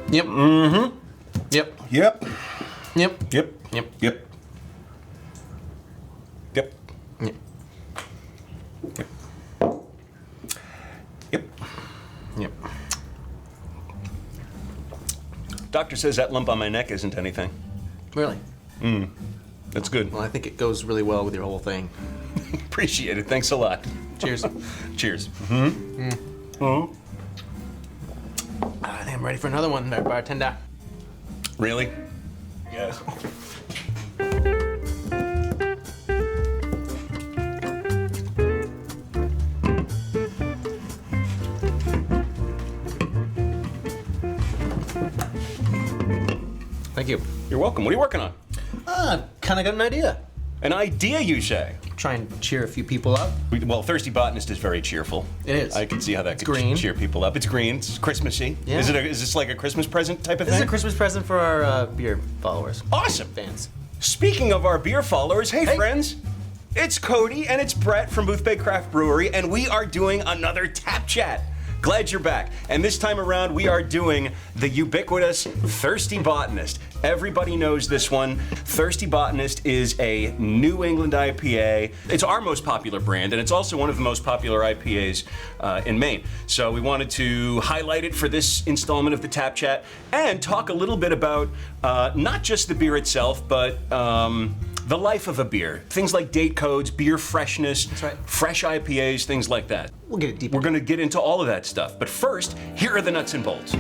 Yep. Mm-hmm. Yep. Yep. Yep. Yep. Yep. Yep. Yep. Yep. Yep. Yep. Doctor says that lump on my neck isn't anything. Really? That's good. Well, I think it goes really well with your whole thing. Appreciate it. Thanks a lot. Cheers. Cheers. I think I'm ready for another one, there, bartender. Really? Yes. Thank you. You're welcome. What are you working on? Kind of got an idea. An idea, you say? Try and cheer a few people up. Well, Thirsty Botanist is very cheerful. It is. I can see how that could green. cheer people up. It's green. It's Christmassy. Yeah. Is this like a Christmas present type of This thing? is a Christmas present for our beer followers. Awesome. Fans. Speaking of our beer followers, hey, Hey. friends. It's Cody and it's Brett from Booth Bay Craft Brewery, and we are doing another Tap Chat. Glad you're back. And this time around, we are doing the ubiquitous Thirsty Botanist. Everybody knows this one. Thirsty Botanist is a New England IPA. It's our most popular brand, and it's also one of the most popular IPAs in Maine. So we wanted to highlight it for this installment of the Tap Chat and talk a little bit about not just the beer itself, but the life of a beer. Things like date codes, beer freshness, That's right. fresh IPAs, things like that. We'll get it deeper. We're gonna get into all of that stuff. But first, here are the nuts and bolts.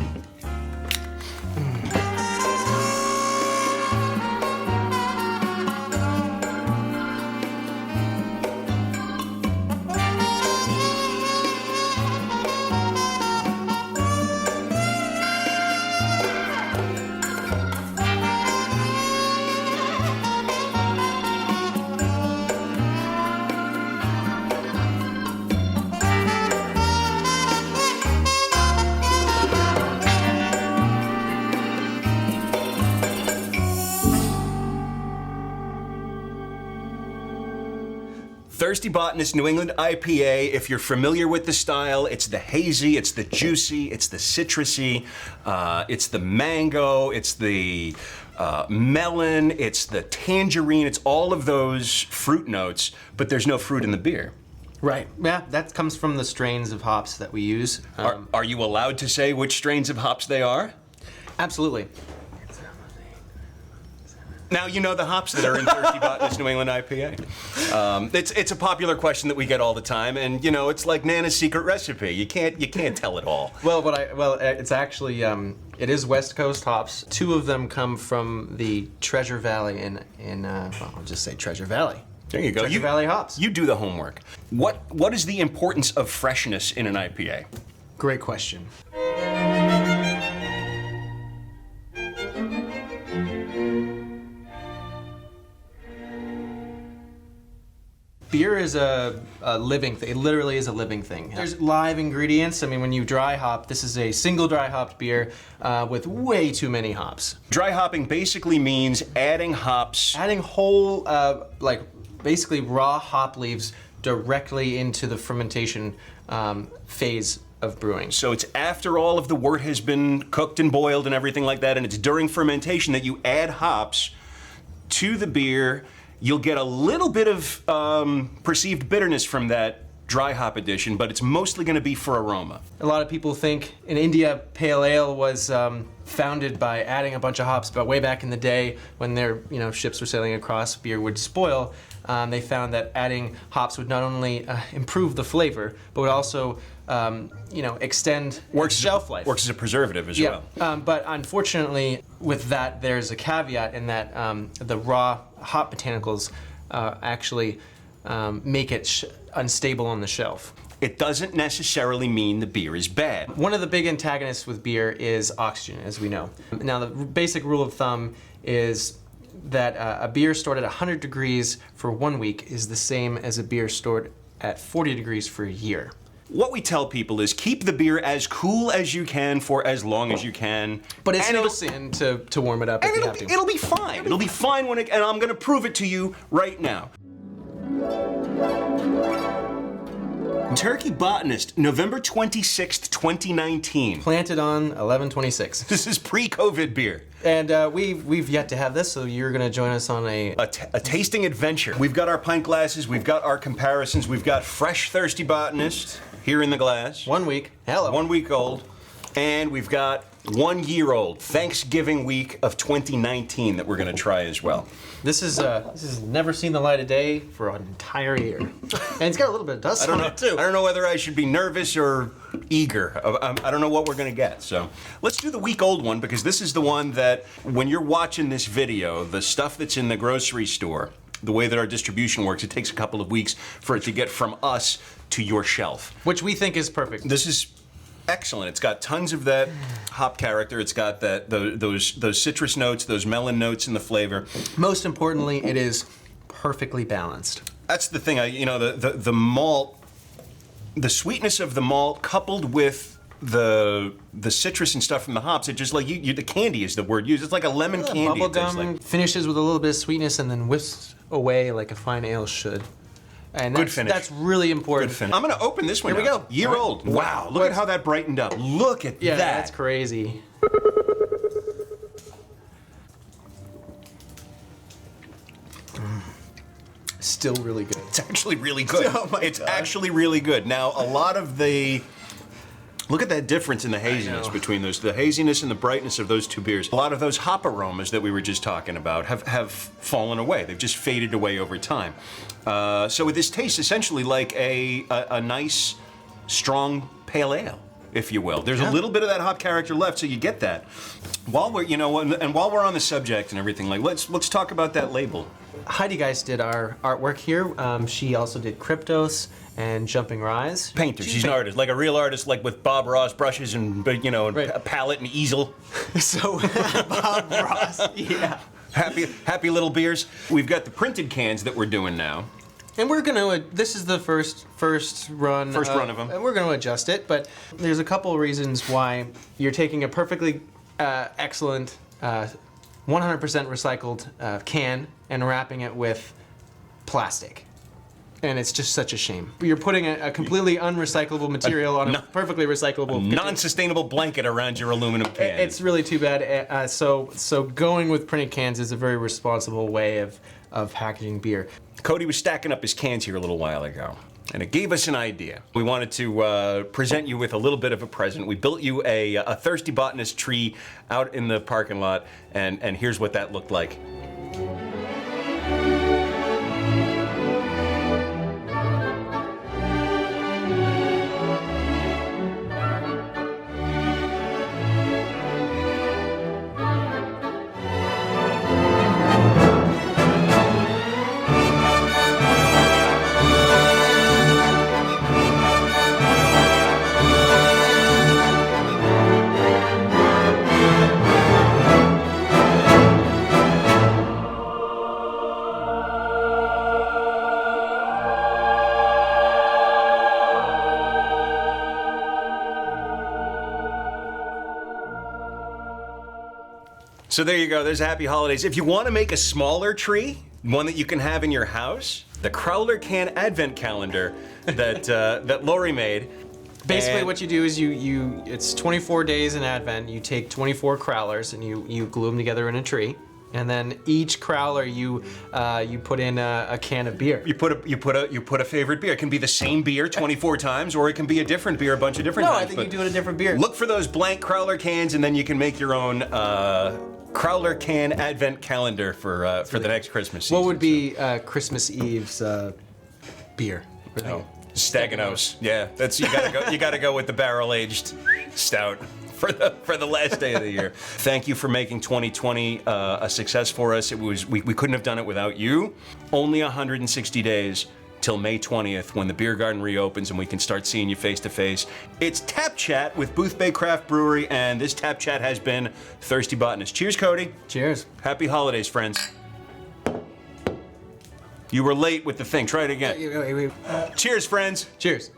Thirsty Botanist New England IPA. If you're familiar with the style, it's the hazy, it's the juicy, it's the citrusy, it's the mango, it's the melon, it's the tangerine, it's all of those fruit notes, but there's no fruit in the beer. Right. Yeah, that comes from the strains of hops that we use. Are you allowed to say which strains of hops they are? Absolutely. Now you know the hops that are in Thirsty Botanist New England IPA. It's a popular question that we get all the time, and you know it's like Nana's secret recipe. You can't tell it all. Well, it's actually it is West Coast hops. Two of them come from the Treasure Valley well, I'll just say Treasure Valley. There you go. Treasure Valley hops. You do the homework. What is the importance of freshness in an IPA? Great question. Beer is a living thing. It literally is a living thing. There's live ingredients. I mean, when you dry hop, this is a single dry hopped beer with way too many hops. Dry hopping basically means adding hops. Adding whole, basically raw hop leaves directly into the fermentation phase of brewing. So it's after all of the wort has been cooked and boiled and everything like that, and it's during fermentation that you add hops to the beer. You'll get a little bit of perceived bitterness from that dry hop addition, but it's mostly going to be for aroma. A lot of people think in India, pale ale was founded by adding a bunch of hops, but way back in the day when their ships were sailing across, beer would spoil. They found that adding hops would not only improve the flavor, but would also extend shelf life. Works as a preservative as well. But unfortunately, with that, there's a caveat in that the raw hop botanicals actually make it unstable on the shelf. It doesn't necessarily mean the beer is bad. One of the big antagonists with beer is oxygen, as we know. Now, the basic rule of thumb is that a beer stored at 100 degrees for 1 week is the same as a beer stored at 40 degrees for a year. What we tell people is keep the beer as cool as you can for as long as you can. But it's no sin to warm it up if you have to. It'll be fine. It'll be fine and I'm going to prove it to you right now. Turkey Botanist, November 26th, 2019. Planted on 11/26. This is pre-COVID beer. And we've yet to have this, so you're gonna join us on a tasting adventure. We've got our pint glasses, we've got our comparisons, we've got fresh Thirsty Botanist here in the glass. 1 week. Hello. 1 week old. And we've got 1 year old, Thanksgiving week of 2019 that we're gonna try as well. This has never seen the light of day for an entire year. And it's got a little bit of dust on it too. I don't know whether I should be nervous or eager. I don't know what we're gonna get. So let's do the week old one, because this is the one that when you're watching this video, the stuff that's in the grocery store, the way that our distribution works, it takes a couple of weeks for it to get from us to your shelf. Which we think is perfect. This is excellent. It's got tons of that hop character. It's got those citrus notes, those melon notes in the flavor. Most importantly, it is perfectly balanced. That's the thing. The malt, the sweetness of the malt, coupled with the citrus and stuff from the hops. It just like the candy is the word used. It's like a lemon candy. Bubblegum finishes with a little bit of sweetness and then whisks away like a fine ale should. And good finish. That's really important. Good finish. I'm gonna open this one. Here we go. Year old. Wow. Look at how that brightened up. Look at that. Yeah, that's crazy. Still really good. It's actually really good. Oh my it's God. actually really good. Now, a lot of the... Look at that difference in the haziness between those, the haziness and the brightness of those two beers. A lot of those hop aromas that we were just talking about have fallen away. They've just faded away over time. So this tastes essentially like a nice, strong pale ale, if you will. There's a little bit of that hop character left, so you get that. While we're, and while we're on the subject and everything, like let's talk about that label. Heidi Geist did our artwork here. She also did Kryptos and Jumping Rise. Painter. She's an artist, like a real artist, like with Bob Ross brushes and Right. a palette and easel. So Bob Ross, yeah. Happy little beers. We've got the printed cans that we're doing now. And we're gonna. This is the first run. First run of them. And we're gonna adjust it, but there's a couple of reasons why you're taking a perfectly excellent 100% recycled can and wrapping it with plastic. And it's just such a shame. You're putting a completely unrecyclable material on a perfectly recyclable Non-sustainable blanket around your aluminum can. It's really too bad. So going with printed cans is a very responsible way of packaging beer. Cody was stacking up his cans here a little while ago, and it gave us an idea. We wanted to present you with a little bit of a present. We built you a Thirsty Botanist tree out in the parking lot, and here's what that looked like. So there you go, there's Happy Holidays. If you want to make a smaller tree, one that you can have in your house, the Crowler Can Advent Calendar that Lori made. Basically, what you do is it's 24 days in Advent. You take 24 crowlers and you glue them together in a tree. And then each crowler you put in a can of beer. You put a favorite beer. It can be the same beer 24 times, or it can be a different beer a bunch of different times. No, I think you do it a different beer. Look for those blank Crowler cans, and then you can make your own Crowler Can Advent Calendar for the next Christmas season. What would be Christmas Eve's beer? Oh, Staganos. Yeah, that's you gotta go with the barrel-aged stout for the last day of the year. Thank you for making 2020 a success for us. It was we couldn't have done it without you. Only 160 days till May 20th when the beer garden reopens and we can start seeing you face to face. It's Tap Chat with Boothbay Craft Brewery, and this Tap Chat has been Thirsty Botanist. Cheers, Cody. Cheers. Happy holidays, friends. You were late with the thing. Try it again. Cheers, friends. Cheers.